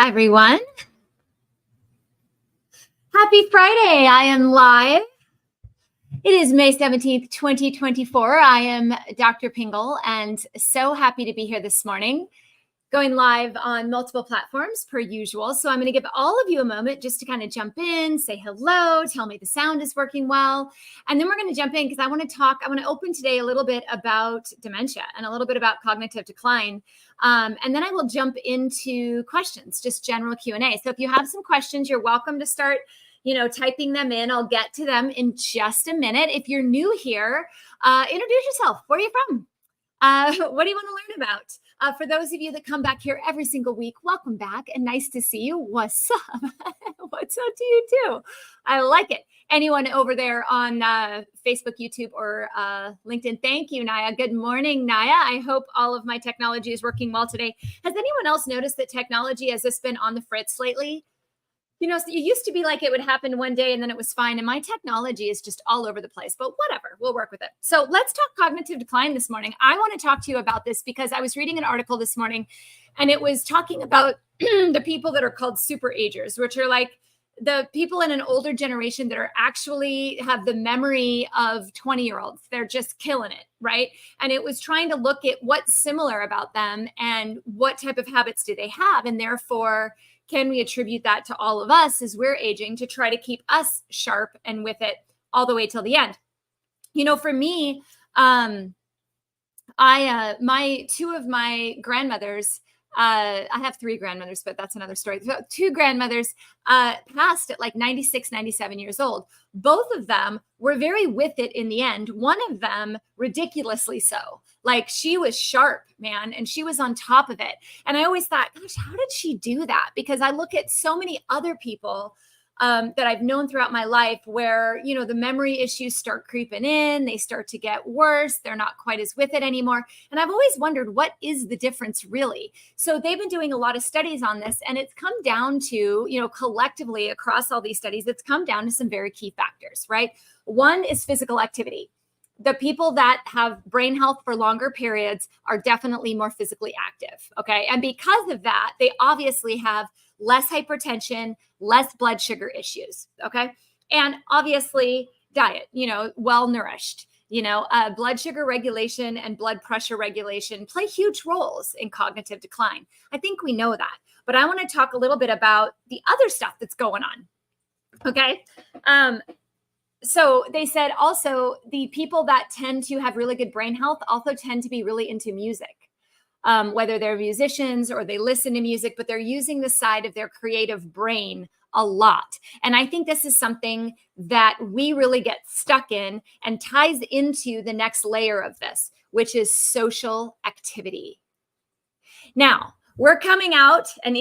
everyone. Happy Friday. I am live. It is May 17th, 2024. I am Dr. Pingle and so happy to be here this morning, going live on multiple platforms per usual. So I'm going to give all of you a moment just to kind of jump in, say hello, tell me the sound is working well. And then we're going to jump in because I want to open today a little bit about dementia and a little bit about cognitive decline. And then I will jump into questions, just general Q&A. So if you have some questions, you're welcome to start typing them in. I'll get to them in just a minute. If you're new here, introduce yourself. Where are you from? What do you want to learn about? For those of you that come back here every single week, welcome back and nice to see you. What's up? What's up to you too? I like it. Anyone over there on Facebook, YouTube, or LinkedIn, thank you, Naya. Good morning, Naya. I hope all of my technology is working well today. Has anyone else noticed that technology has just been on the fritz lately? So it used to be like it would happen one day and then it was fine. And my technology is just all over the place, but whatever, we'll work with it. So let's talk cognitive decline this morning. I want to talk to you about this because I was reading an article this morning and it was talking about the people that are called super agers, which are like the people in an older generation that are actually have the memory of 20-year-olds. They're just killing it, right? And it was trying to look at what's similar about them and what type of habits do they have. And therefore, can we attribute that to all of us as we're aging to try to keep us sharp and with it all the way till the end? For me, two of my grandmothers, I have three grandmothers, but that's another story. So two grandmothers passed at like 96, 97 years old. Both of them were very with it in the end. One of them ridiculously so. Like she was sharp, man, and she was on top of it. And I always thought, gosh, how did she do that? Because I look at so many other people that I've known throughout my life where, the memory issues start creeping in, they start to get worse, they're not quite as with it anymore. And I've always wondered, what is the difference really? So they've been doing a lot of studies on this, and it's come down to, collectively across all these studies, it's come down to some very key factors, right? One is physical activity. The people that have brain health for longer periods are definitely more physically active, okay? And because of that, they obviously have less hypertension, less blood sugar issues, okay? And obviously diet, well-nourished, blood sugar regulation and blood pressure regulation play huge roles in cognitive decline. I think we know that, but I want to talk a little bit about the other stuff that's going on, okay? So they said also the people that tend to have really good brain health also tend to be really into music. Whether they're musicians or they listen to music, but they're using the side of their creative brain a lot. And I think this is something that we really get stuck in and ties into the next layer of this, which is social activity. Now, we're coming out and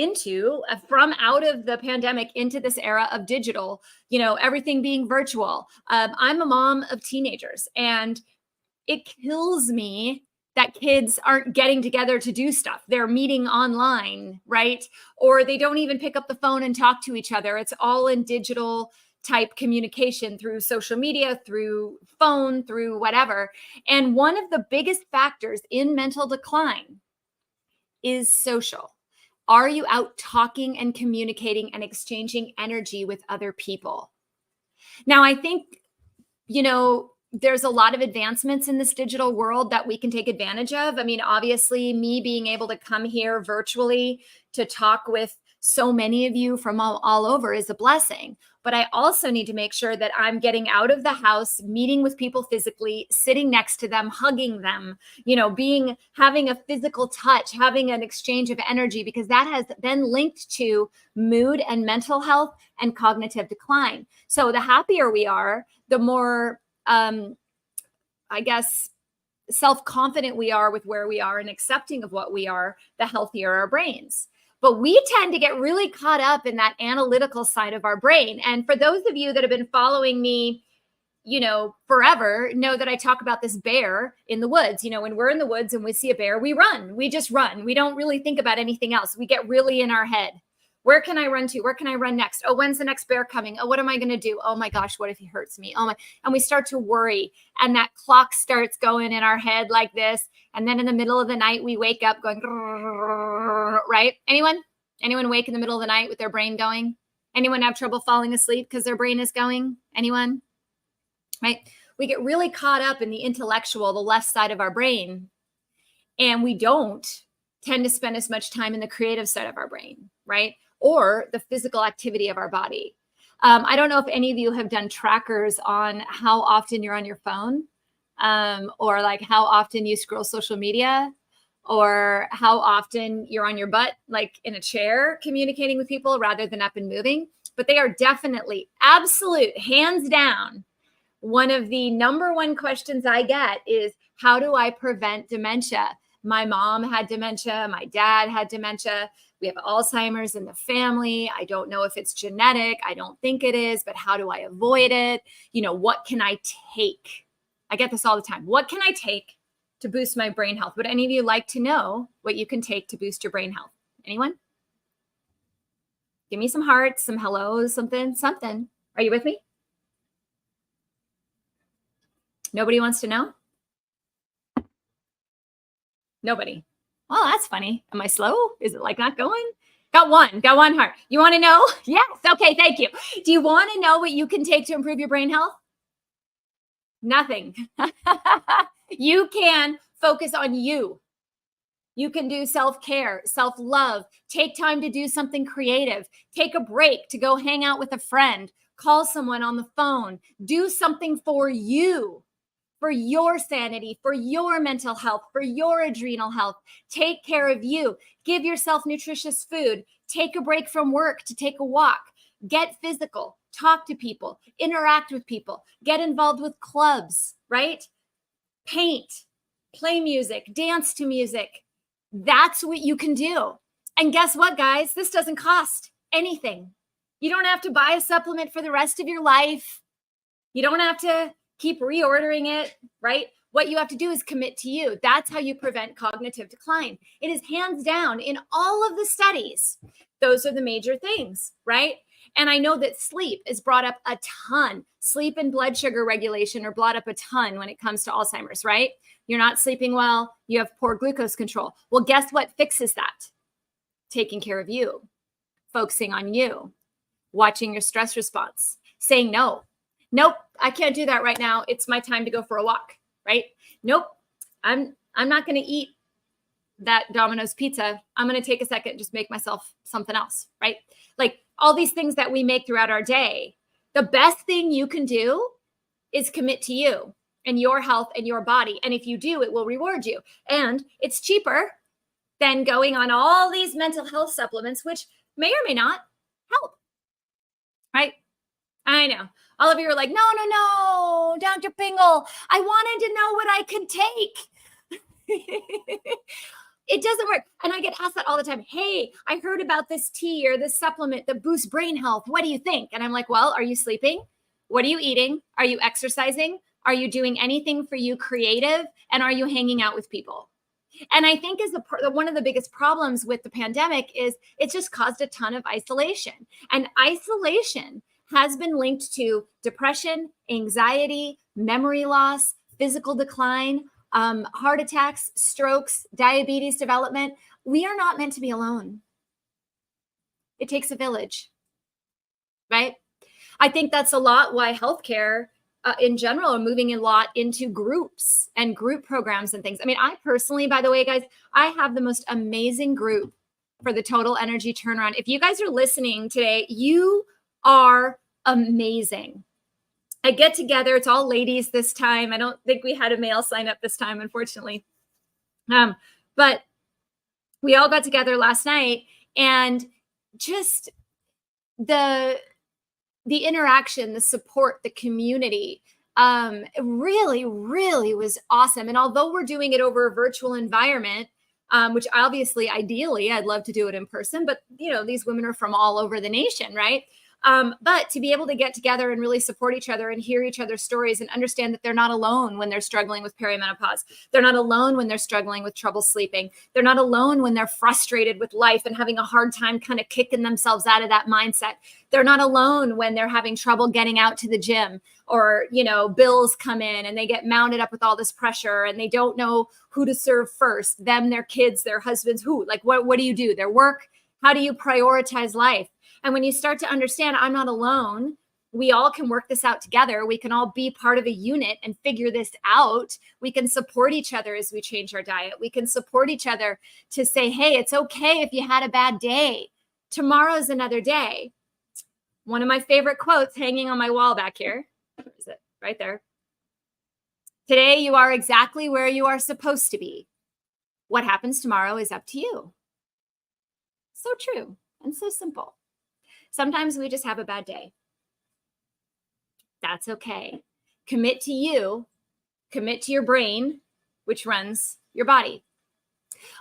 from out of the pandemic into this era of digital, everything being virtual. I'm a mom of teenagers, and it kills me that kids aren't getting together to do stuff. They're meeting online, right? Or they don't even pick up the phone and talk to each other. It's all in digital type communication through social media, through phone, through whatever. And one of the biggest factors in mental decline is social. Are you out talking and communicating and exchanging energy with other people? Now, I think, there's a lot of advancements in this digital world that we can take advantage of. I mean, obviously, me being able to come here virtually to talk with so many of you from all over is a blessing. But I also need to make sure that I'm getting out of the house, meeting with people physically, sitting next to them, hugging them, having a physical touch, having an exchange of energy, because that has been linked to mood and mental health and cognitive decline. So the happier we are, the more self-confident we are with where we are and accepting of what we are, the healthier our brains. But we tend to get really caught up in that analytical side of our brain. And for those of you that have been following me, forever, know that I talk about this bear in the woods. When we're in the woods and we see a bear, we run. We just run. We don't really think about anything else. We get really in our head. Where can I run to? Where can I run next? Oh, when's the next bear coming? Oh, what am I going to do? Oh my gosh, what if he hurts me? Oh my, and we start to worry. And that clock starts going in our head like this. And then in the middle of the night, we wake up going, right? Anyone? Anyone wake in the middle of the night with their brain going? Anyone have trouble falling asleep because their brain is going? Anyone? Right? We get really caught up in the intellectual, the left side of our brain, and we don't tend to spend as much time in the creative side of our brain, right? Or the physical activity of our body. I don't know if any of you have done trackers on how often you're on your phone, or like how often you scroll social media, or how often you're on your butt, like in a chair, communicating with people rather than up and moving. But they are definitely, absolute, hands down, one of the number one questions I get is, how do I prevent dementia? My mom had dementia. My dad had dementia. We have Alzheimer's in the family. I don't know if it's genetic. I don't think it is, but how do I avoid it? What can I take? I get this all the time. What can I take to boost my brain health? Would any of you like to know what you can take to boost your brain health? Anyone? Give me some hearts, some hellos, something. Are you with me? Nobody wants to know? Nobody. Oh, that's funny. Am I slow? Is it like not going? Got one heart. You want to know? Yes. Okay. Thank you. Do you want to know what you can take to improve your brain health? Nothing. You can focus on you. You can do self-care, self-love, take time to do something creative, take a break to go hang out with a friend, call someone on the phone, do something for you, for your sanity, for your mental health, for your adrenal health. Take care of you. Give yourself nutritious food. Take a break from work to take a walk. Get physical. Talk to people. Interact with people. Get involved with clubs, right? Paint. Play music. Dance to music. That's what you can do. And guess what, guys? This doesn't cost anything. You don't have to buy a supplement for the rest of your life. You don't have to keep reordering it, right? What you have to do is commit to you. That's how you prevent cognitive decline. It is hands down in all of the studies. Those are the major things, right? And I know that sleep is brought up a ton. Sleep and blood sugar regulation are brought up a ton when it comes to Alzheimer's, right? You're not sleeping well. You have poor glucose control. Well, guess what fixes that? Taking care of you, focusing on you, watching your stress response, saying no. Nope, I can't do that right now. It's my time to go for a walk, right? Nope, I'm not going to eat that Domino's pizza. I'm going to take a second and just make myself something else, right? Like all these things that we make throughout our day. The best thing you can do is commit to you and your health and your body. And if you do, it will reward you. And it's cheaper than going on all these mental health supplements, which may or may not help, right? I know. All of you are like, no, Dr. Pingle, I wanted to know what I could take. It doesn't work. And I get asked that all the time. Hey, I heard about this tea or this supplement that boosts brain health. What do you think? And I'm like, well, are you sleeping? What are you eating? Are you exercising? Are you doing anything for you creative? And are you hanging out with people? And I think one of the biggest problems with the pandemic is it's just caused a ton of isolation. And isolation has been linked to depression, anxiety, memory loss, physical decline, heart attacks, strokes, diabetes development. We are not meant to be alone. It takes a village, right? I think that's a lot why healthcare in general are moving a lot into groups and group programs and things. I mean, I personally, by the way, guys, I have the most amazing group for the Total Energy Turnaround. If you guys are listening today, you are amazing. I get together. It's all ladies this time. I don't think we had a male sign up this time, unfortunately. But we all got together last night, and just the interaction, the support, the community, really, really was awesome. And although we're doing it over a virtual environment, which obviously, ideally, I'd love to do it in person, but these women are from all over the nation, right? But to be able to get together and really support each other and hear each other's stories and understand that they're not alone when they're struggling with perimenopause. They're not alone when they're struggling with trouble sleeping. They're not alone when they're frustrated with life and having a hard time kind of kicking themselves out of that mindset. They're not alone when they're having trouble getting out to the gym, or, bills come in and they get mounted up with all this pressure and they don't know who to serve first, them, their kids, their husbands, who, like, what do you do? Their work. How do you prioritize life? And when you start to understand I'm not alone, we all can work this out together. We can all be part of a unit and figure this out. We can support each other as we change our diet. We can support each other to say, hey, it's okay if you had a bad day. Tomorrow's another day. One of my favorite quotes hanging on my wall back here. Where is it? Right there. Today, you are exactly where you are supposed to be. What happens tomorrow is up to you. So true and so simple. Sometimes we just have a bad day. That's okay. Commit to you, commit to your brain, which runs your body.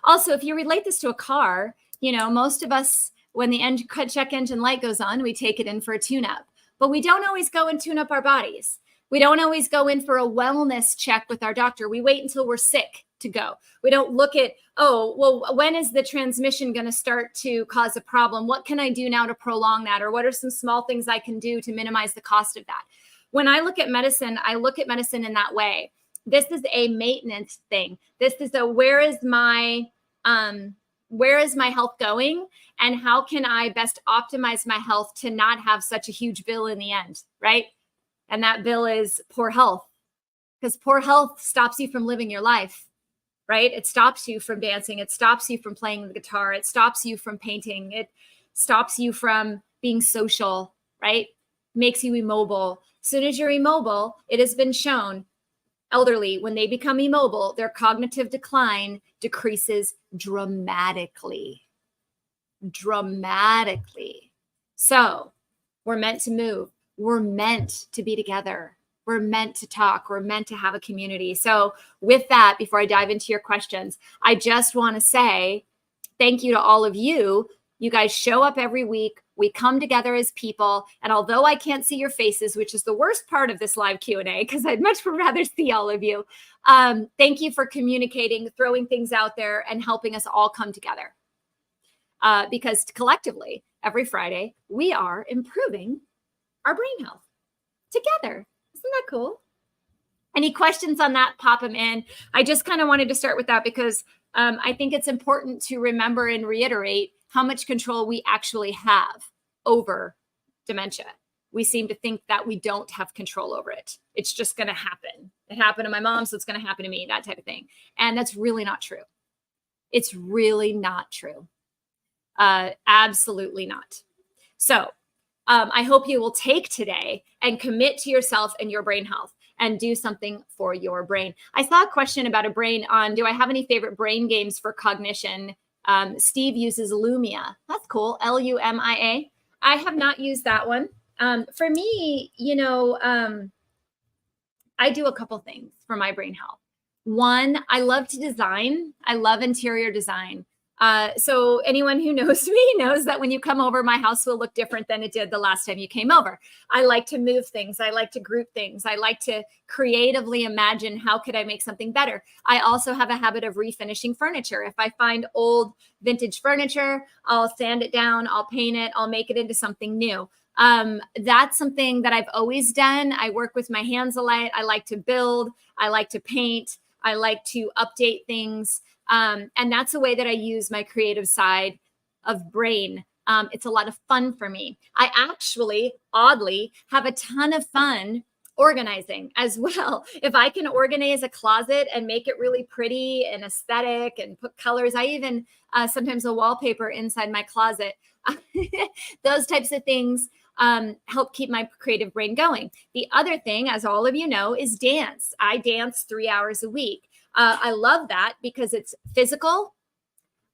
Also, if you relate this to a car, most of us, when the check engine light goes on, we take it in for a tune-up. But we don't always go and tune up our bodies. We don't always go in for a wellness check with our doctor. We wait until we're sick to go. We don't look at, when is the transmission going to start to cause a problem? What can I do now to prolong that? Or what are some small things I can do to minimize the cost of that? When I look at medicine, I look at medicine in that way. This is a maintenance thing. This is where is my health going? And how can I best optimize my health to not have such a huge bill in the end, right? And that bill is poor health, because poor health stops you from living your life, right? It stops you from dancing. It stops you from playing the guitar. It stops you from painting. It stops you from being social, right? Makes you immobile. As soon as you're immobile, it has been shown elderly, when they become immobile, their cognitive decline decreases dramatically. So we're meant to move. We're meant to be together. We're meant to talk. We're meant to have a community. So with that, before I dive into your questions, I just want to say thank you to all of you. You guys show up every week. We come together as people. And although I can't see your faces, which is the worst part of this live Q&A, because I'd much rather see all of you, thank you for communicating, throwing things out there, and helping us all come together. Because collectively, every Friday, we are improving our brain health together. Isn't that cool? Any questions on that, pop them in. I just kind of wanted to start with that because I think it's important to remember and reiterate how much control we actually have over dementia. We seem to think that we don't have control over it. It's just going to happen. It happened to my mom, so it's going to happen to me, that type of thing. And that's really not true. It's really not true. Absolutely not. So I hope you will take today and commit to yourself and your brain health and do something for your brain. I saw a question about a brain on, do I have any favorite brain games for cognition? Steve uses Lumia. That's cool. Lumia. I have not used that one. For me, I do a couple things for my brain health. One, I love to design. I love interior design. So anyone who knows me knows that when you come over, my house will look different than it did the last time you came over. I like to move things. I like to group things. I like to creatively imagine how could I make something better. I also have a habit of refinishing furniture. If I find old vintage furniture, I'll sand it down, I'll paint it, I'll make it into something new. That's something that I've always done. I work with my hands a lot. I like to build. I like to paint. I like to update things. And that's a way that I use my creative side of brain. It's a lot of fun for me. I actually, oddly, have a ton of fun organizing as well. If I can organize a closet and make it really pretty and aesthetic and put colors, I even sometimes a wallpaper inside my closet. Those types of things help keep my creative brain going. The other thing, as all of you know, is dance. I dance 3 hours a week. I love that because it's physical.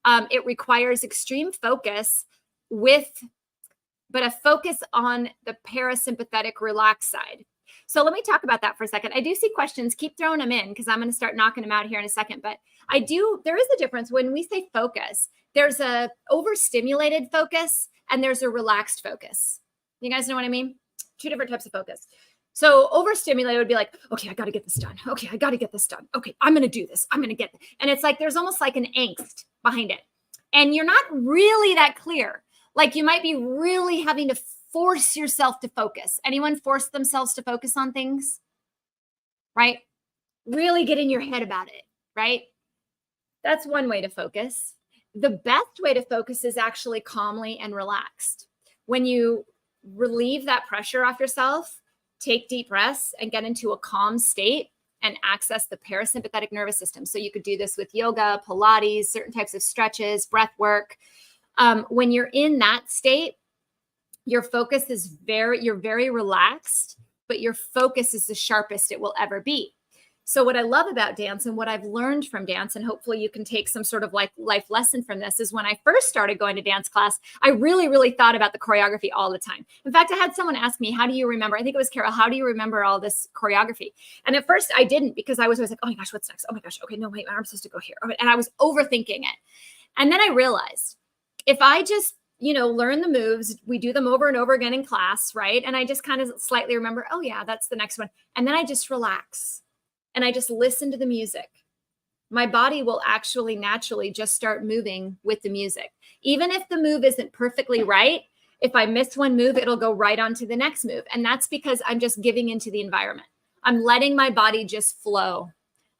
It requires extreme focus but a focus on the parasympathetic relaxed side. So let me talk about that for a second. I do see questions. Keep throwing them in because I'm going to start knocking them out here in a second. But there is a difference when we say focus. There's a overstimulated focus and there's a relaxed focus. You guys know what I mean? Two different types of focus. So overstimulated would be like, okay, I got to get this done. Okay, I got to get this done. Okay, I'm going to do this. I'm going to get it. And it's like there's almost like an angst behind it. And you're not really that clear. Like you might be really having to force yourself to focus. Anyone force themselves to focus on things? Right? Really get in your head about it, right? That's one way to focus. The best way to focus is actually calmly and relaxed. When you relieve that pressure off yourself, take deep breaths and get into a calm state and access the parasympathetic nervous system. So you could do this with yoga, Pilates, certain types of stretches, breath work. When you're in that state, your focus is you're very relaxed, but your focus is the sharpest it will ever be. So what I love about dance and what I've learned from dance, and hopefully you can take some sort of like life lesson from this, is when I first started going to dance class, I really, really thought about the choreography all the time. In fact, I had someone ask me, how do you remember? I think it was Carol, how do you remember all this choreography? And at first I didn't, because I was always like, oh my gosh, what's next? Oh my gosh, okay, no, wait, my arm's supposed to go here. And I was overthinking it. And then I realized if I just learn the moves, we do them over and over again in class, right? And I just kind of slightly remember, oh yeah, that's the next one. And then I just relax and I just listen to the music. My body will actually naturally just start moving with the music. Even if the move isn't perfectly right, if I miss one move, it'll go right on to the next move. And that's because I'm just giving into the environment. I'm letting my body just flow.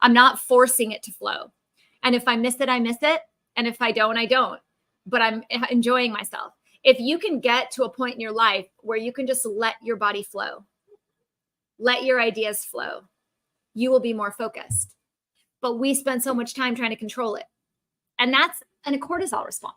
I'm not forcing it to flow. And if I miss it, I miss it. And if I don't, I don't. But I'm enjoying myself. If you can get to a point in your life where you can just let your body flow, let your ideas flow, you will be more focused. But we spend so much time trying to control it. And that's a cortisol response.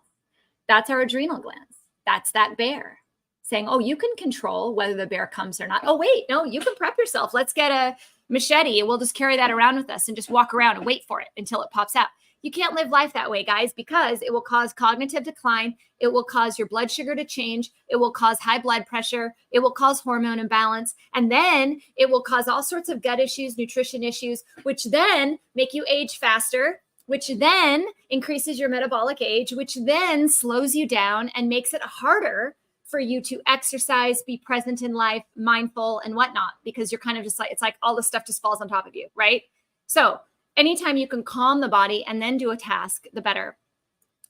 That's our adrenal glands. That's that bear saying, oh, you can control whether the bear comes or not. Oh, wait, no, you can prep yourself. Let's get a machete and we'll just carry that around with us and just walk around and wait for it until it pops out. You can't live life that way, guys, because it will cause cognitive decline. It will cause your blood sugar to change. It will cause high blood pressure. It will cause hormone imbalance. And then it will cause all sorts of gut issues, nutrition issues, which then make you age faster, which then increases your metabolic age, which then slows you down and makes it harder for you to exercise, be present in life, mindful and whatnot, because you're kind of just like, it's like all the stuff just falls on top of you, right? So anytime you can calm the body and then do a task, the better.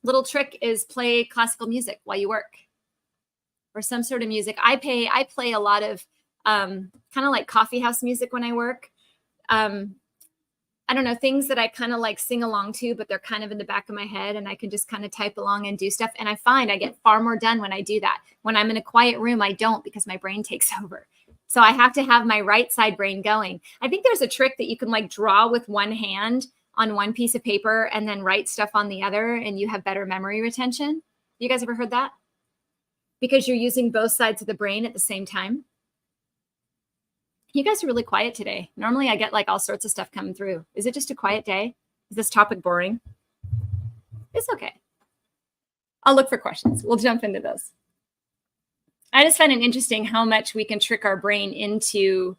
Little trick is play classical music while you work or some sort of music. I play a lot of kind of like coffee house music when I work. I don't know, things that I kind of like sing along to, but they're kind of in the back of my head and I can just kind of type along and do stuff. And I find I get far more done when I do that. When I'm in a quiet room, I don't, because my brain takes over. So I have to have my right side brain going. I think there's a trick that you can like draw with one hand on one piece of paper and then write stuff on the other, and you have better memory retention. You guys ever heard that? Because you're using both sides of the brain at the same time. You guys are really quiet today. Normally I get like all sorts of stuff coming through. Is it just a quiet day? Is this topic boring? It's okay. I'll look for questions. We'll jump into those. I just find it interesting how much we can trick our brain into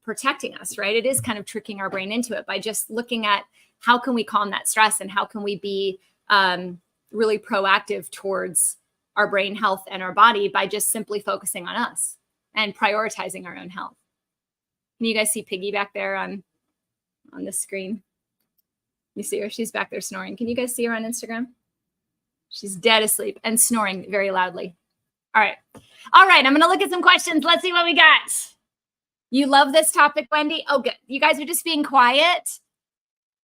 protecting us, right? It is kind of tricking our brain into it by just looking at how can we calm that stress and how can we be really proactive towards our brain health and our body by just simply focusing on us and prioritizing our own health. Can you guys see Piggy back there on the screen? You see her? She's back there snoring. Can you guys see her on Instagram? She's dead asleep and snoring very loudly. All right. I'm going to look at some questions. Let's see what we got. You love this topic, Wendy? Oh, good. You guys are just being quiet.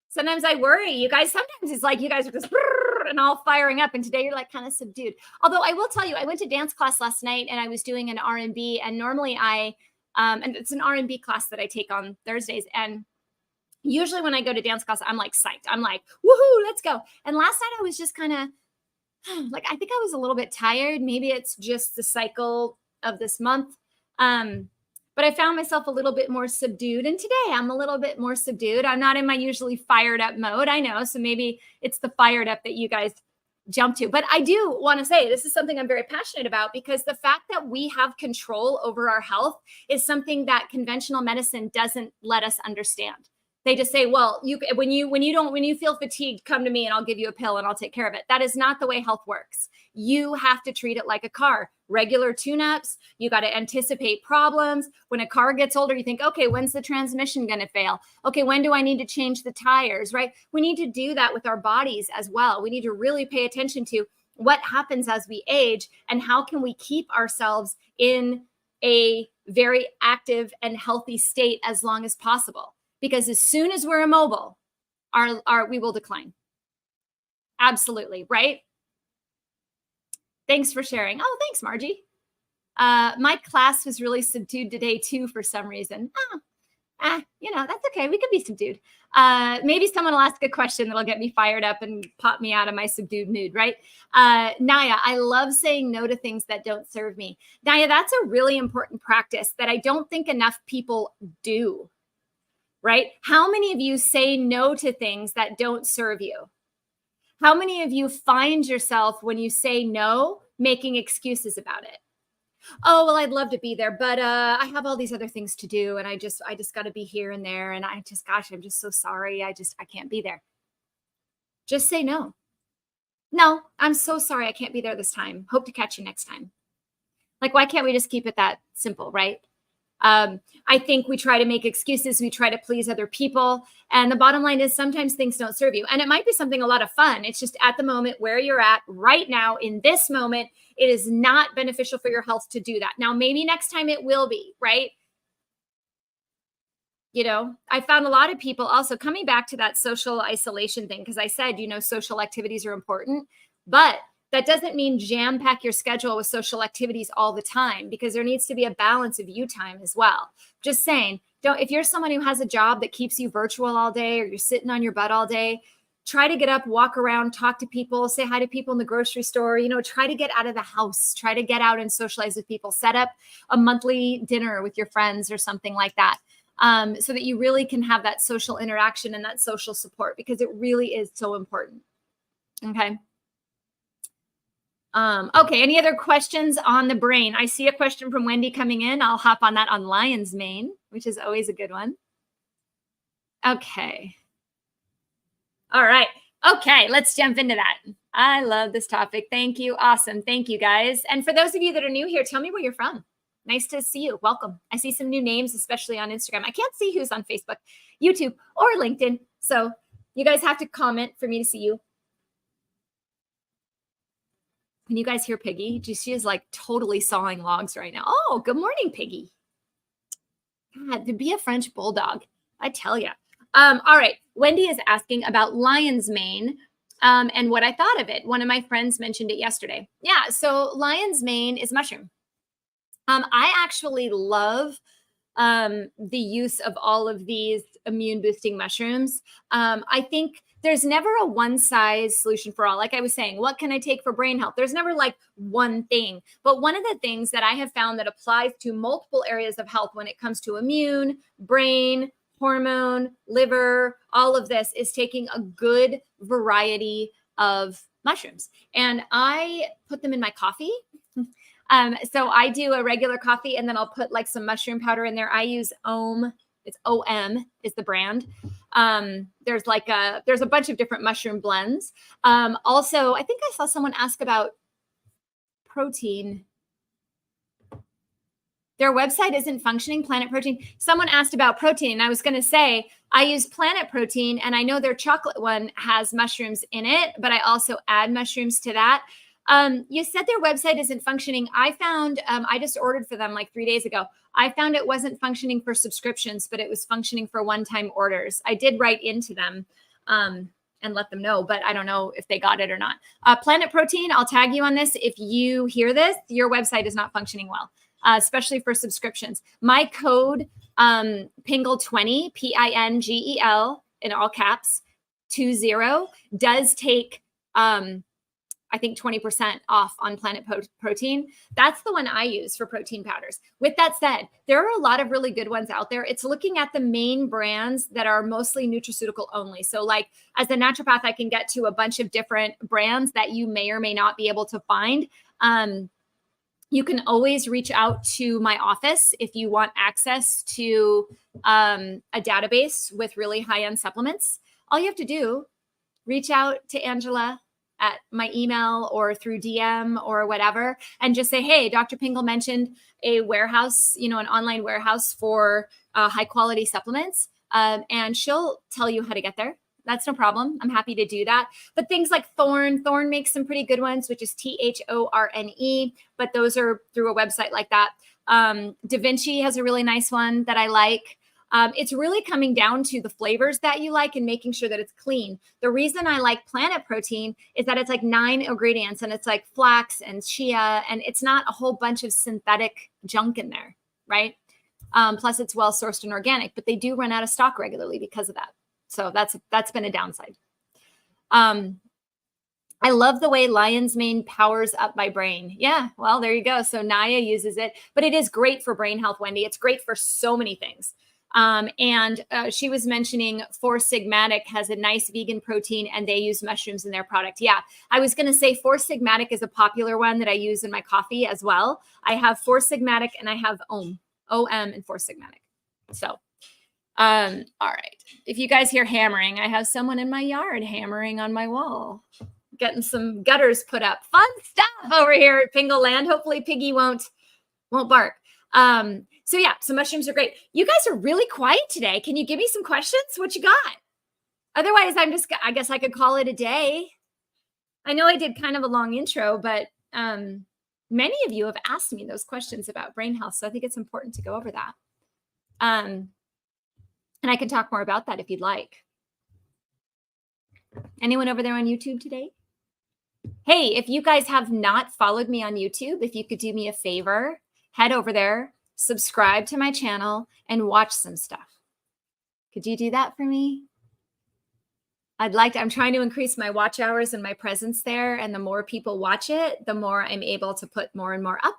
Sometimes I worry. You guys, sometimes it's like you guys are just and all firing up. And today you're like kind of subdued. Although I will tell you, I went to dance class last night and I was doing an R&B. And normally and it's an R&B class that I take on Thursdays. And usually when I go to dance class, I'm like psyched. I'm like, woohoo, let's go. And last night I was just kind of like, I think I was a little bit tired. Maybe it's just the cycle of this month. But I found myself a little bit more subdued. And today I'm a little bit more subdued. I'm not in my usually fired up mode. I know. So maybe it's the fired up that you guys jump to. But I do want to say this is something I'm very passionate about, because the fact that we have control over our health is something that conventional medicine doesn't let us understand. They just say, well, when you feel fatigued, come to me and I'll give you a pill and I'll take care of it. That is not the way health works. You have to treat it like a car. Regular tune-ups. You got to anticipate problems. When a car gets older, you think, okay, when's the transmission going to fail? Okay, when do I need to change the tires, right? We need to do that with our bodies as well. We need to really pay attention to what happens as we age and how can we keep ourselves in a very active and healthy state as long as possible. Because as soon as we're immobile, we will decline. Absolutely. Right. Thanks for sharing. Oh, thanks, Margie. My class was really subdued today too for some reason. Oh, that's okay. We could be subdued. Maybe someone will ask a question that'll get me fired up and pop me out of my subdued mood, right? Naya, I love saying no to things that don't serve me. Naya, that's a really important practice that I don't think enough people do, right? How many of you say no to things that don't serve you? How many of you find yourself when you say no, making excuses about it? Oh, well, I'd love to be there, but I have all these other things to do, and I just got to be here and there, and gosh, I'm just so sorry. I can't be there. Just say no. No, I'm so sorry I can't be there this time. Hope to catch you next time. Like, why can't we just keep it that simple, right? I think we try to make excuses. We try to please other people. And the bottom line is sometimes things don't serve you. And it might be something a lot of fun. It's just at the moment where you're at right now in this moment, it is not beneficial for your health to do that. Now, maybe next time it will be, right? I found a lot of people also coming back to that social isolation thing, because I said, social activities are important, but that doesn't mean jam pack your schedule with social activities all the time, because there needs to be a balance of you time as well. Just saying, if you're someone who has a job that keeps you virtual all day, or you're sitting on your butt all day, try to get up, walk around, talk to people, say hi to people in the grocery store, try to get out of the house, try to get out and socialize with people, set up a monthly dinner with your friends or something like that. So that you really can have that social interaction and that social support, because it really is so important. Okay. Okay. Any other questions on the brain? I see a question from Wendy coming in. I'll hop on that on lion's mane, which is always a good one. Okay. All right. Okay. Let's jump into that. I love this topic. Thank you. Awesome. Thank you, guys. And for those of you that are new here, tell me where you're from. Nice to see you. Welcome. I see some new names, especially on Instagram. I can't see who's on Facebook, YouTube, or LinkedIn. So you guys have to comment for me to see you. Can you guys hear Piggy? She is like totally sawing logs right now. Oh, good morning, Piggy. God, to be a French bulldog, I tell you. All right. Wendy is asking about lion's mane and what I thought of it. One of my friends mentioned it yesterday. Yeah. So lion's mane is mushroom. I actually love the use of all of these immune boosting mushrooms. I think there's never a one size solution for all. Like I was saying, what can I take for brain health? There's never like one thing. But one of the things that I have found that applies to multiple areas of health when it comes to immune, brain, hormone, liver, all of this is taking a good variety of mushrooms. And I put them in my coffee. So I do a regular coffee, and then I'll put like some mushroom powder in there. I use Om. It's OM is the brand. There's a bunch of different mushroom blends. Also, I think I saw someone ask about protein. Their website isn't functioning, Planet Protein. Someone asked about protein, and I was going to say I use Planet Protein, and I know their chocolate one has mushrooms in it, but I also add mushrooms to that. You said their website isn't functioning. I found, I just ordered for them like 3 days ago. I found it wasn't functioning for subscriptions, but it was functioning for one-time orders. I did write into them and let them know, but I don't know if they got it or not. Planet Protein, I'll tag you on this. If you hear this, your website is not functioning well, especially for subscriptions. My code, Pingel20, Pingel in all caps, 20, does take, I think 20% off on Planet Protein. That's the one I use for protein powders. With that said, there are a lot of really good ones out there. It's looking at the main brands that are mostly nutraceutical only. So like as a naturopath, I can get to a bunch of different brands that you may or may not be able to find. You can always reach out to my office if you want access to a database with really high-end supplements. All you have to do, reach out to Angela at my email or through DM or whatever, and just say, hey, Dr. Pingel mentioned a warehouse, an online warehouse for high quality supplements. And she'll tell you how to get there. That's no problem. I'm happy to do that. But things like Thorne makes some pretty good ones, which is THORNE, but those are through a website like that. Da Vinci has a really nice one that I like. It's really coming down to the flavors that you like and making sure that it's clean. The reason I like Planet Protein is that it's like 9 ingredients and it's like flax and chia, and it's not a whole bunch of synthetic junk in there, right? Plus it's well sourced and organic, but they do run out of stock regularly because of that. So that's been a downside. I love the way lion's mane powers up my brain. Yeah, well, there you go. So Naya uses it, but it is great for brain health, Wendy. It's great for so many things. She was mentioning Four Sigmatic has a nice vegan protein and they use mushrooms in their product. Yeah, I was going to say Four Sigmatic is a popular one that I use in my coffee as well. I have Four Sigmatic and I have OM and Four Sigmatic. So, all right. If you guys hear hammering, I have someone in my yard hammering on my wall, getting some gutters put up. Fun stuff over here at Pingle Land. Hopefully Piggy won't bark. So yeah, so mushrooms are great. You guys are really quiet today. Can you give me some questions? What you got? Otherwise, I guess I could call it a day. I know I did kind of a long intro, but many of you have asked me those questions about brain health. So I think it's important to go over that. And I can talk more about that if you'd like. Anyone over there on YouTube today? Hey, if you guys have not followed me on YouTube, if you could do me a favor, head over there, subscribe to my channel, and watch some stuff. Could you do that for me? I'm trying to increase my watch hours and my presence there. And the more people watch it, the more I'm able to put more and more up.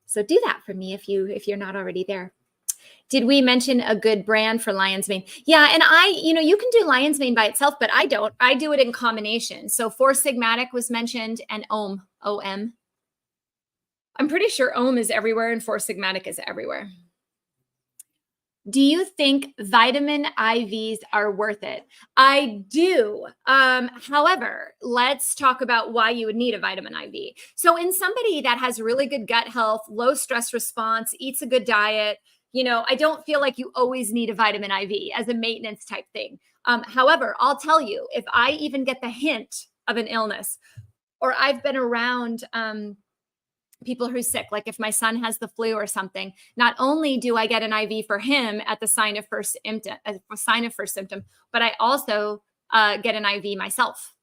So do that for me if you're not already there. Did we mention a good brand for lion's mane? Yeah, and you can do lion's mane by itself, but I don't. I do it in combination. So Four Sigmatic was mentioned and OM, O-M. I'm pretty sure OM is everywhere and Four Sigmatic is everywhere. Do you think vitamin IVs are worth it? I do. However, let's talk about why you would need a vitamin IV. So in somebody that has really good gut health, low stress response, eats a good diet, I don't feel like you always need a vitamin IV as a maintenance type thing. However, I'll tell you, if I even get the hint of an illness, or I've been around people who are sick, like if my son has the flu or something, not only do I get an IV for him at the sign of first symptom, but I also get an IV myself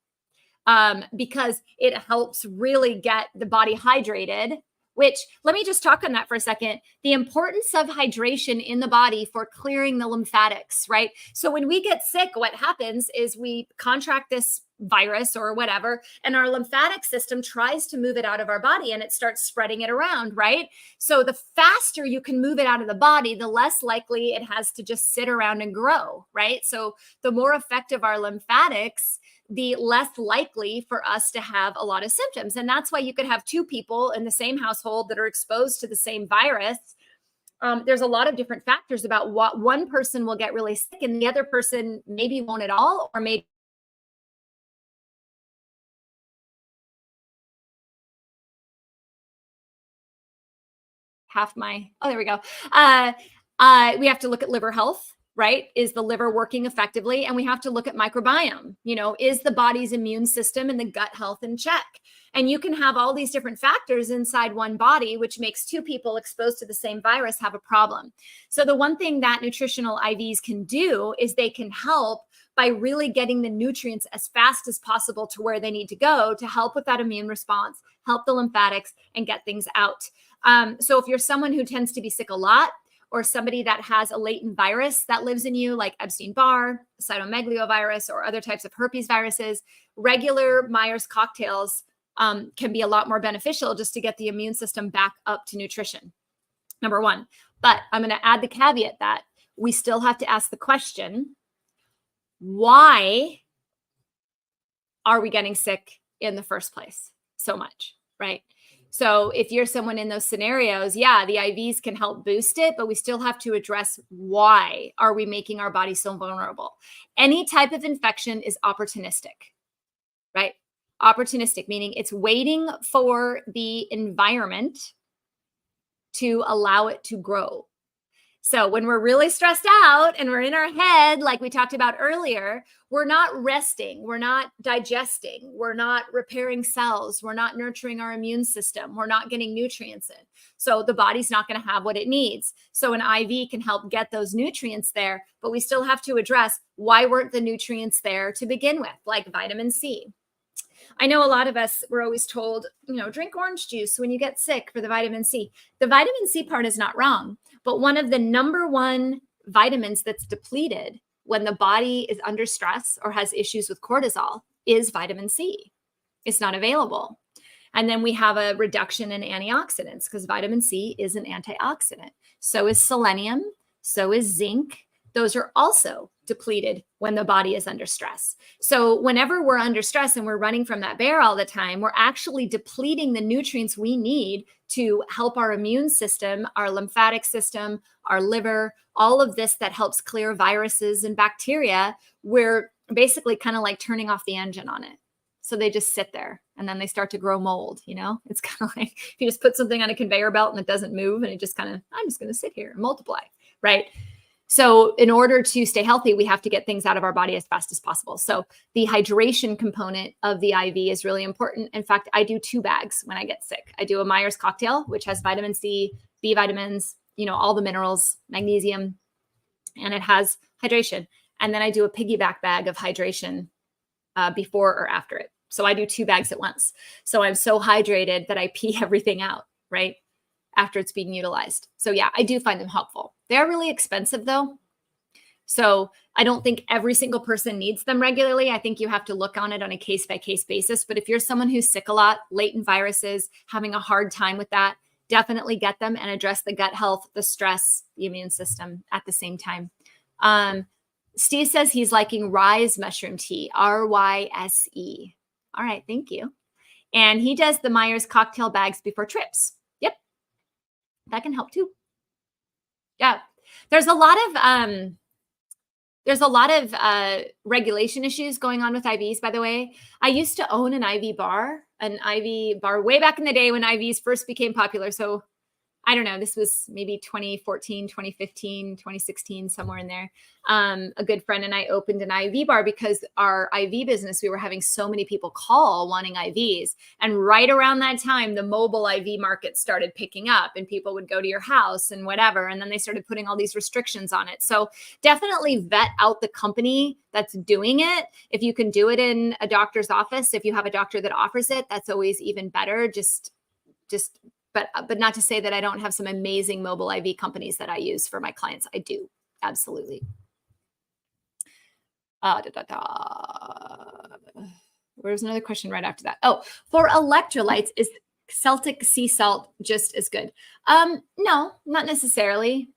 because it helps really get the body hydrated. Which, let me just talk on that for a second. The importance of hydration in the body for clearing the lymphatics, right? So when we get sick, what happens is we contract this virus or whatever, and our lymphatic system tries to move it out of our body and it starts spreading it around, right? So the faster you can move it out of the body, the less likely it has to just sit around and grow, right? So the more effective our lymphatics, the less likely for us to have a lot of symptoms. And that's why you could have two people in the same household that are exposed to the same virus. There's a lot of different factors about what one person will get really sick and the other person maybe won't at all, or maybe there we go. We have to look at liver health, right? Is the liver working effectively? And we have to look at microbiome. Is the body's immune system and the gut health in check? And you can have all these different factors inside one body, which makes two people exposed to the same virus have a problem. So the one thing that nutritional IVs can do is they can help by really getting the nutrients as fast as possible to where they need to go to help with that immune response, help the lymphatics, and get things out. So if you're someone who tends to be sick a lot, or somebody that has a latent virus that lives in you, like Epstein-Barr, cytomegalovirus, or other types of herpes viruses, regular Myers cocktails can be a lot more beneficial just to get the immune system back up to nutrition, number one. But I'm going to add the caveat that we still have to ask the question, why are we getting sick in the first place so much, right? So if you're someone in those scenarios, yeah, the IVs can help boost it, but we still have to address why are we making our body so vulnerable? Any type of infection is opportunistic, right? Opportunistic, meaning it's waiting for the environment to allow it to grow. So when we're really stressed out and we're in our head, like we talked about earlier, we're not resting, we're not digesting, we're not repairing cells, we're not nurturing our immune system, we're not getting nutrients in. So the body's not going to have what it needs. So an IV can help get those nutrients there, but we still have to address why weren't the nutrients there to begin with, like vitamin C. I know a lot of us were always told, drink orange juice when you get sick for the vitamin C. The vitamin C part is not wrong, but one of the number one vitamins that's depleted when the body is under stress or has issues with cortisol is vitamin C. It's not available. And then we have a reduction in antioxidants because vitamin C is an antioxidant. So is selenium, so is zinc. Those are also depleted when the body is under stress. So whenever we're under stress and we're running from that bear all the time, we're actually depleting the nutrients we need to help our immune system, our lymphatic system, our liver, all of this that helps clear viruses and bacteria. We're basically kind of like turning off the engine on it. So they just sit there and then they start to grow mold, It's kind of like if you just put something on a conveyor belt and it doesn't move and it just I'm just going to sit here and multiply, right? So in order to stay healthy, we have to get things out of our body as fast as possible. So the hydration component of the IV is really important. In fact, I do 2 bags when I get sick. I do a Myers cocktail, which has vitamin C, B vitamins, all the minerals, magnesium, and it has hydration. And then I do a piggyback bag of hydration before or after it. So I do 2 bags at once. So I'm so hydrated that I pee everything out, right? After it's being utilized. So yeah, I do find them helpful. They're really expensive though. So I don't think every single person needs them regularly. I think you have to look on it on a case-by-case basis. But if you're someone who's sick a lot, latent viruses, having a hard time with that, definitely get them and address the gut health, the stress, the immune system at the same time. Steve says he's liking Rise mushroom tea, RYSE. All right, thank you. And he does the Myers cocktail bags before trips. Yep, that can help too. Yeah, there's a lot of regulation issues going on with IVs, by the way. I used to own an IV bar way back in the day when IVs first became popular. So I don't know, this was maybe 2014, 2015, 2016, somewhere in there. A good friend and I opened an IV bar because our IV business, we were having so many people call wanting IVs. And right around that time, the mobile IV market started picking up and people would go to your house and whatever. And then they started putting all these restrictions on it. So definitely vet out the company that's doing it. If you can do it in a doctor's office, if you have a doctor that offers it, that's always even better. But not to say that I don't have some amazing mobile IV companies that I use for my clients. I do. Absolutely. Where's another question right after that? Oh, for electrolytes, is Celtic sea salt just as good? No, not necessarily.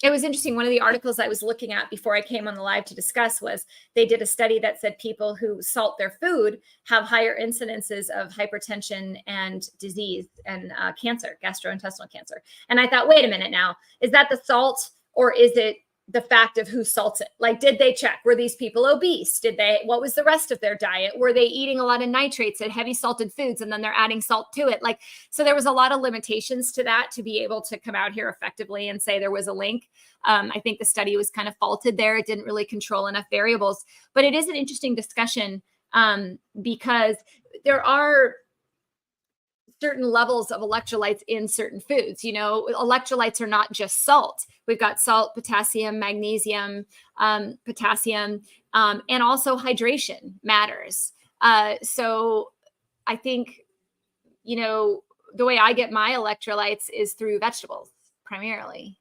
It was interesting. One of the articles I was looking at before I came on the live to discuss was they did a study that said people who salt their food have higher incidences of hypertension and disease and cancer, gastrointestinal cancer. And I thought, wait a minute now, is that the salt or is it the fact of who salts it? Like, did they check? Were these people obese? What was the rest of their diet? Were they eating a lot of nitrates and heavy salted foods and then they're adding salt to it? So there was a lot of limitations to that to be able to come out here effectively and say there was a link. I think the study was kind of faulted there. It didn't really control enough variables, but it is an interesting discussion because there are certain levels of electrolytes in certain foods. Electrolytes are not just salt. We've got salt, potassium, magnesium, potassium, and also hydration matters. So I think, the way I get my electrolytes is through vegetables primarily.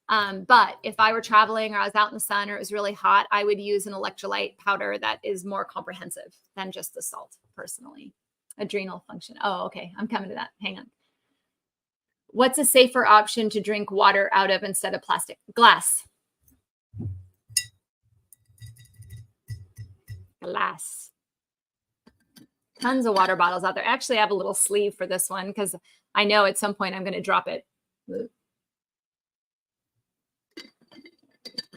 But if I were traveling or I was out in the sun or it was really hot, I would use an electrolyte powder that is more comprehensive than just the salt personally. Adrenal function. Oh, okay. I'm coming to that. Hang on. What's a safer option to drink water out of instead of plastic? Glass. Glass. Tons of water bottles out there. Actually, I have a little sleeve for this one because I know at some point I'm going to drop it.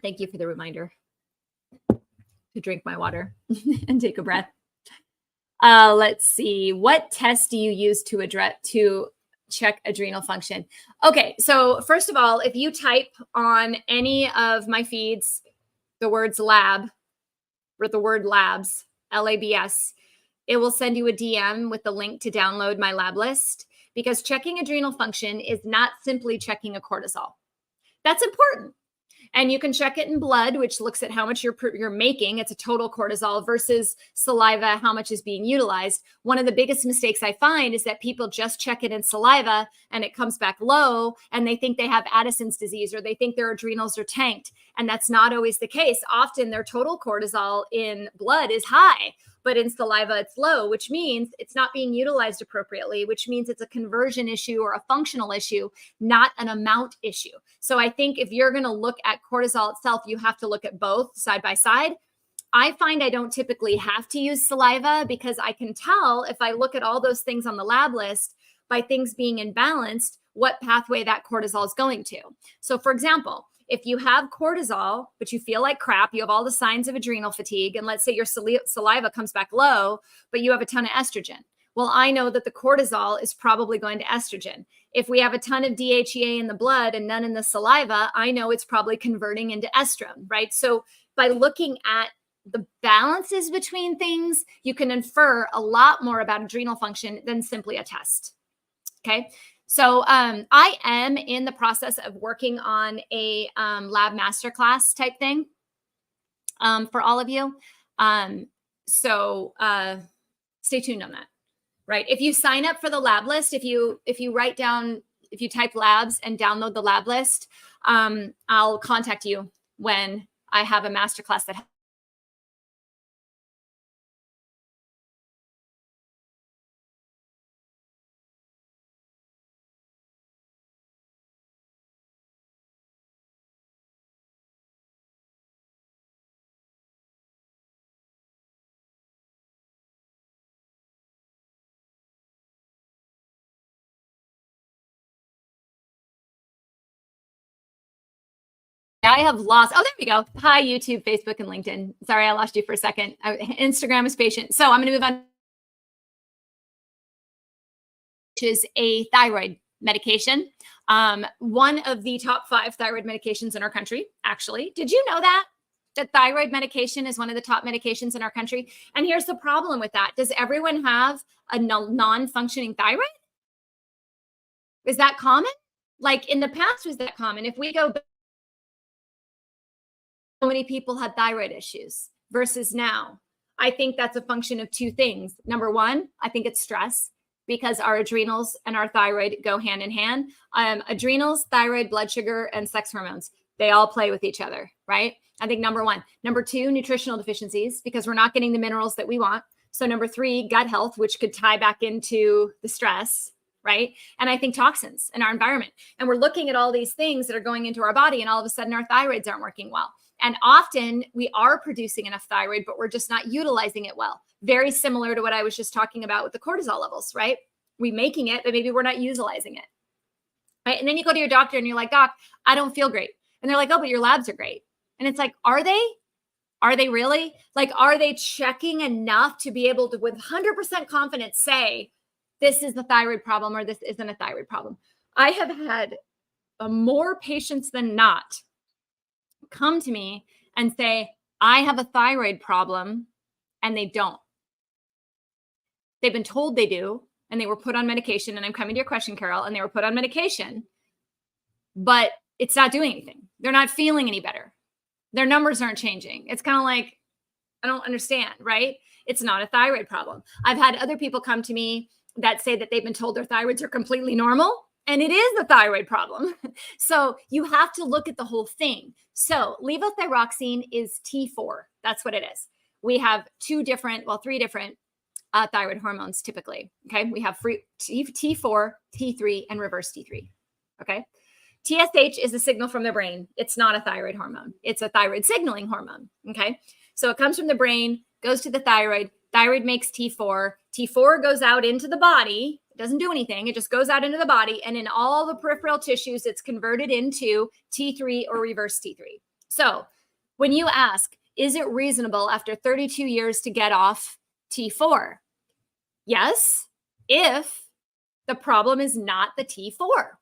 Thank you for the reminder to drink my water and take a breath. Let's see. What test do you use to check adrenal function. Okay, so first of all, if you type on any of my feeds the words lab or the word labs, LABS, it will send you a DM with the link to download my lab list, because checking adrenal function is not simply checking a cortisol. That's important. And you can check it in blood, which looks at how much you're making. It's a total cortisol versus saliva, how much is being utilized. One of the biggest mistakes I find is that people just check it in saliva and it comes back low, and they think they have Addison's disease or they think their adrenals are tanked. And that's not always the case. Often their total cortisol in blood is high, but in saliva it's low, which means it's not being utilized appropriately, which means it's a conversion issue or a functional issue, not an amount issue. So I think if you're going to look at cortisol itself, you have to look at both side by side. I find I don't typically have to use saliva because I can tell if I look at all those things on the lab list by things being imbalanced, what pathway that cortisol is going to. So for example, if you have cortisol, but you feel like crap, you have all the signs of adrenal fatigue, and let's say your saliva comes back low, but you have a ton of estrogen. Well, I know that the cortisol is probably going to estrogen. If we have a ton of DHEA in the blood and none in the saliva, I know it's probably converting into estrogen, right? So by looking at the balances between things, you can infer a lot more about adrenal function than simply a test. Okay. So I am in the process of working on a lab masterclass type thing for all of you. So stay tuned on that. Right. If you sign up for the lab list, if you write down, if you type labs and download the lab list, I'll contact you when I have a masterclass that I have lost. Oh, there we go. Hi, YouTube, Facebook, and LinkedIn. Sorry, I lost you for a second. Instagram is patient. So I'm going to move on, which is a thyroid medication. One of the top 5 thyroid medications in our country, actually. Did you know that? That thyroid medication is one of the top medications in our country. And here's the problem with that. Does everyone have a non-functioning thyroid? Is that common? Like in the past, was that common? If we go back, so many people had thyroid issues versus now. I think that's a function of 2 things. Number one, I think it's stress, because our adrenals and our thyroid go hand in hand. Adrenals, thyroid, blood sugar, and sex hormones, they all play with each other, right? I think number 1. Number 2, nutritional deficiencies, because we're not getting the minerals that we want. So number 3, gut health, which could tie back into the stress, right? And I think toxins in our environment. And we're looking at all these things that are going into our body, and all of a sudden our thyroids aren't working well. And often we are producing enough thyroid, but we're just not utilizing it well. Very similar to what I was just talking about with the cortisol levels, right? We're making it, but maybe we're not utilizing it, right? And then you go to your doctor and you're like, doc, I don't feel great. And they're like, oh, but your labs are great. And it's like, are they? Are they really? Like, are they checking enough to be able to, with 100% confidence, say, this is the thyroid problem or this isn't a thyroid problem? I have had more patients than not come to me and say, I have a thyroid problem, and they don't. They've been told they do, and they were put on medication. And I'm coming to your question, Carol, and they were put on medication, but it's not doing anything. They're not feeling any better. Their numbers aren't changing. It's kind of like, I don't understand, right? It's not a thyroid problem. I've had other people come to me that say that they've been told their thyroids are completely normal, and it is a thyroid problem. So you have to look at the whole thing. So levothyroxine is T4. That's what it is. We have 3 different thyroid hormones typically. Okay. We have free T4, T3, and reverse T3. Okay. TSH is a signal from the brain. It's not a thyroid hormone. It's a thyroid signaling hormone. Okay. So it comes from the brain, goes to the thyroid. Thyroid makes T4. T4 goes out into the body. It doesn't do anything. It just goes out into the body. And in all the peripheral tissues, it's converted into T3 or reverse T3. So when you ask, is it reasonable after 32 years to get off T4? Yes, if The problem is not the T4.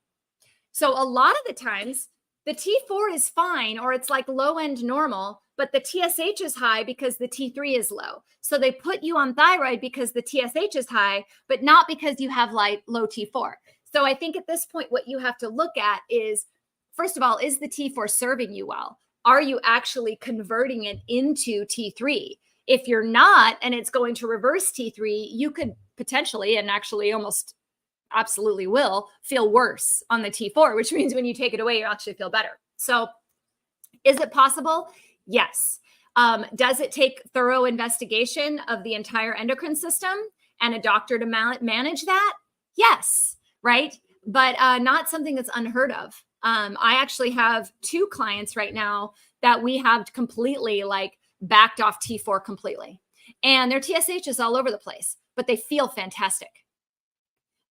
So a lot of the times the T4 is fine, or it's like low end normal, but the TSH is high because the T3 is low. So they put you on thyroid because the TSH is high, but not because you have like low T4. So I think at this point, what you have to look at is, first of all, is the T4 serving you well? Are you actually converting it into T3? If you're not, and it's going to reverse T3, you could potentially, and actually almost absolutely will, feel worse on the T4, which means when you take it away, you actually feel better. So is it possible? Yes. Does it take thorough investigation of the entire endocrine system and a doctor to manage that? Yes. Right. But not something that's unheard of. I actually have 2 clients right now that we have completely like backed off T4 completely. And their TSH is all over the place, but they feel fantastic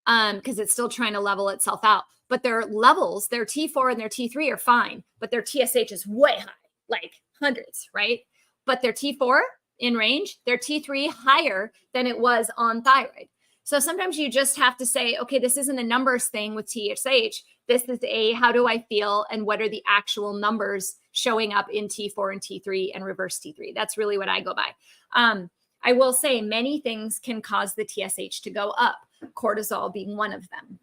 because it's still trying to level itself out. But their levels, their T4 and their T3 are fine, but their TSH is way high, like hundreds, right? But their T4 in range, their T3 higher than it was on thyroid. So sometimes you just have to say, okay, this isn't a numbers thing with TSH. This is a, how do I feel? And what are the actual numbers showing up in T4 and T3 and reverse T3? That's really what I go by. I will say many things can cause the TSH to go up, cortisol being one of them.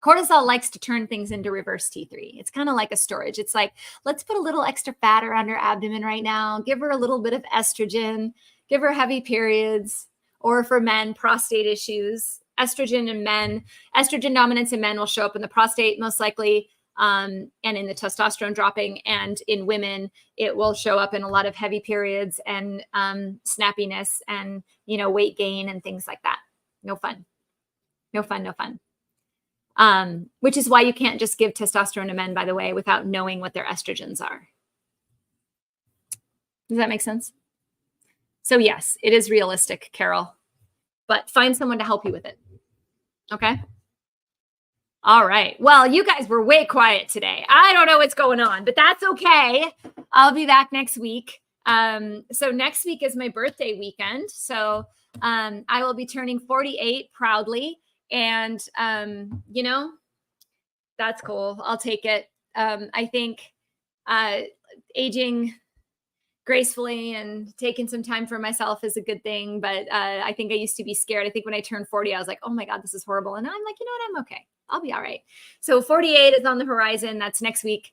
Cortisol likes to turn things into reverse T3. It's kind of like a storage. It's like, let's put a little extra fat around her abdomen right now. Give her a little bit of estrogen. Give her heavy periods. Or for men, prostate issues. Estrogen in men, estrogen dominance in men will show up in the prostate most likely, and in the testosterone dropping. And in women, it will show up in a lot of heavy periods and snappiness and, weight gain and things like that. No fun. No fun, no fun. Which is why you can't just give testosterone to men, by the way, without knowing what their estrogens are. Does that make sense? So yes, it is realistic, Carol, but find someone to help you with it. Okay. All right. Well, you guys were way quiet today. I don't know what's going on, but that's okay. I'll be back next week. So next week is my birthday weekend. So I will be turning 48 proudly. And, that's cool. I'll take it. I think aging gracefully and taking some time for myself is a good thing. But I think I used to be scared. I think when I turned 40, I was like, oh my God, this is horrible. And now I'm like, you know what? I'm okay. I'll be all right. So 48 is on the horizon. That's next week.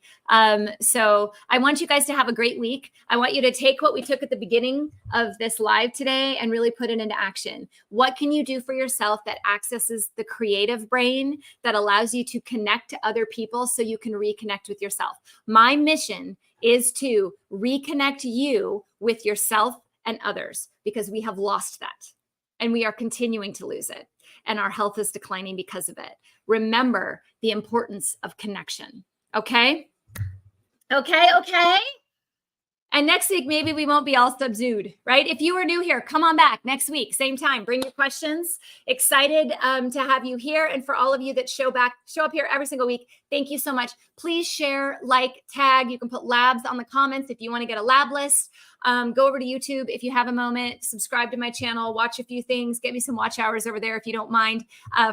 So I want you guys to have a great week. I want you to take what we took at the beginning of this live today and really put it into action. What can you do for yourself that accesses the creative brain, that allows you to connect to other people so you can reconnect with yourself? My mission is to reconnect you with yourself and others, because we have lost that and we are continuing to lose it. And our health is declining because of it. Remember the importance of connection. Okay? Okay. And next week, maybe we won't be all subdued, right? If you are new here, come on back next week, same time. Bring your questions. Excited to have you here. And for all of you that show up here every single week, thank you so much. Please share, like, tag. You can put labs on the comments if you want to get a lab list. Go over to YouTube if you have a moment. Subscribe to my channel. Watch a few things. Get me some watch hours over there if you don't mind.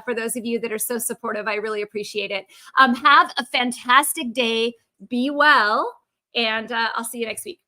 For those of you that are so supportive, I really appreciate it. Have a fantastic day. Be well. And I'll see you next week.